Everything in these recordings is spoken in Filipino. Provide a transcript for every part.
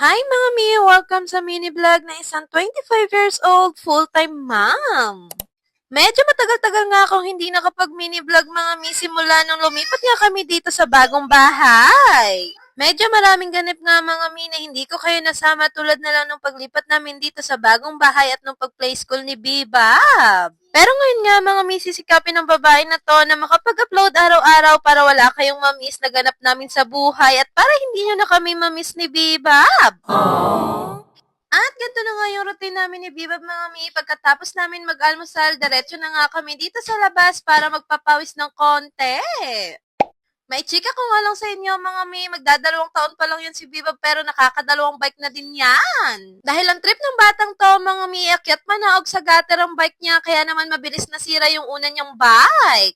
Hi mga Mi! Welcome sa mini vlog na isang 25 years old full-time mom. Medyo matagal-tagal nga akong hindi nakapag-mini vlog mga Mi simula nung lumipat nga kami dito sa bagong bahay. Medyo maraming ganip nga mga Mi na hindi ko kayo nasama tulad na lang nung paglipat namin dito sa bagong bahay at nung pag-play school ni Bibab. Pero ngayon nga mga Mi, sisikapin ng babae na to na makapag-upload araw-araw para wala kayong mamiss na ganap namin sa buhay at para hindi nyo na kami mamiss ni Bibab. At ganito na nga yung routine namin ni Bibab mga Mi. Pagkatapos namin mag-almusal, diretso na nga kami dito sa labas para magpapawis ng konti. May chika ko nga lang sa inyo mga Mi, magdadalawang taon pa lang yan si Bibab pero nakakadalawang bike na din yan. Dahil ang trip ng batang to mga Mi, akyat manaog sa gutter ang bike niya kaya naman mabilis nasira yung una niyang bike.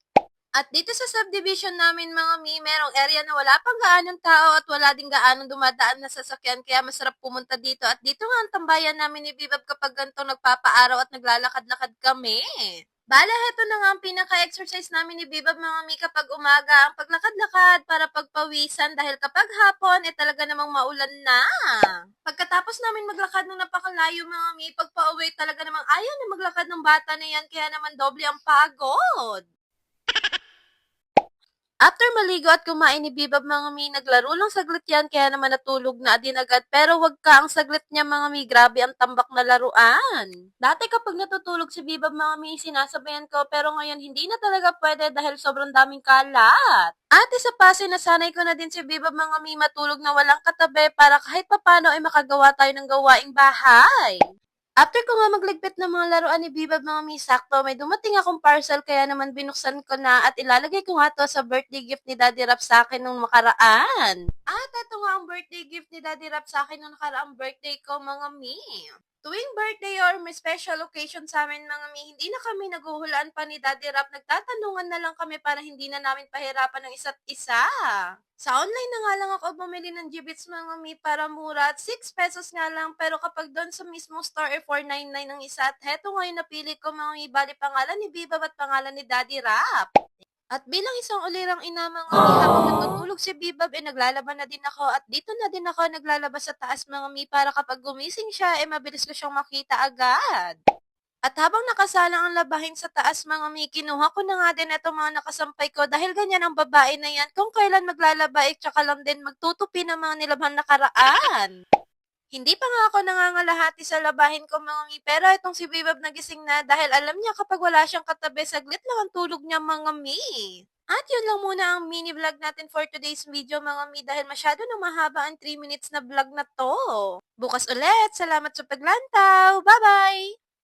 At dito sa subdivision namin mga Mi, merong area na wala pang gaanong tao at wala din gaanong dumadaan na sasakyan kaya masarap pumunta dito. At dito nga ang tambayan namin ni Bibab kapag ganito nagpapaaraw at naglalakad-lakad kami. Bala, heto na nga ang pinaka-exercise namin ni Bibab mga Mi kapag umaga, ang paglakad-lakad para pagpawisan dahil kapag hapon, talaga namang maulan na. Pagkatapos namin maglakad ng napakalayo mga Mi, pagpa-uwi talaga namang ayaw na maglakad ng bata na yan kaya naman doble ang pagod. After maligo at kumain ni Bibab mga Mi, naglaro lang saglit yan kaya naman natulog na din agad. Pero wag ka ang saglit niya mga Mi, grabe ang tambak na laruan. Dati kapag natutulog si Bibab mga Mi, sinasabayan ko pero ngayon hindi na talaga pwede dahil sobrang daming kalat. At isa pa, sinasanay ko na din si Bibab mga Mi matulog na walang katabi para kahit papano ay makagawa tayo ng gawaing bahay. After ko nga magligpit ng mga laruan ni Bibab mga Mi, sakto may dumating akong parcel kaya naman binuksan ko na at ilalagay ko nga to sa birthday gift ni Daddy Rap sa akin nung makaraan. At ito nga ang birthday gift ni Daddy Rap sa akin nung nakaraang birthday ko mga Mi. Tuwing birthday or may special occasion sa amin mga Mi, hindi na kami naguhulaan pa ni Daddy Rap, nagtatanungan na lang kami para hindi na namin pahirapan ng isa't isa. Sa online na nga lang ako bumili ng Gibits mga Mi para mura at 6 pesos nga lang pero kapag doon sa mismong store 4.99 ang isa at heto nga yung napili ko mga Mi, bali pangalan ni Bibab at pangalan ni Daddy Rap. At bilang isang ulirang ina mga Mi, habang natutulog si Bibab naglalaban na din ako at dito na din ako naglalabas sa taas mga Mi para kapag gumising siya mabilis ko siyang makita agad. At habang nakasalang ang labahin sa taas mga Mi, kinuha ko na nga din itong mga nakasampay ko dahil ganyan ang babae na yan. Kung kailan maglalaba tsaka lang din magtutupi ng mga nilabhan nakaraan. Hindi pa nga ako nangangalahati sa labahin ko mga Mi, pero itong si Bibab nagising na dahil alam niya kapag wala siyang katabi, saglit lang ang tulog niya mga Mi. At yun lang muna ang mini vlog natin for today's video mga Mi dahil masyado na mahaba ang 3 minutes na vlog na to. Bukas ulit, salamat sa paglantaw, bye bye!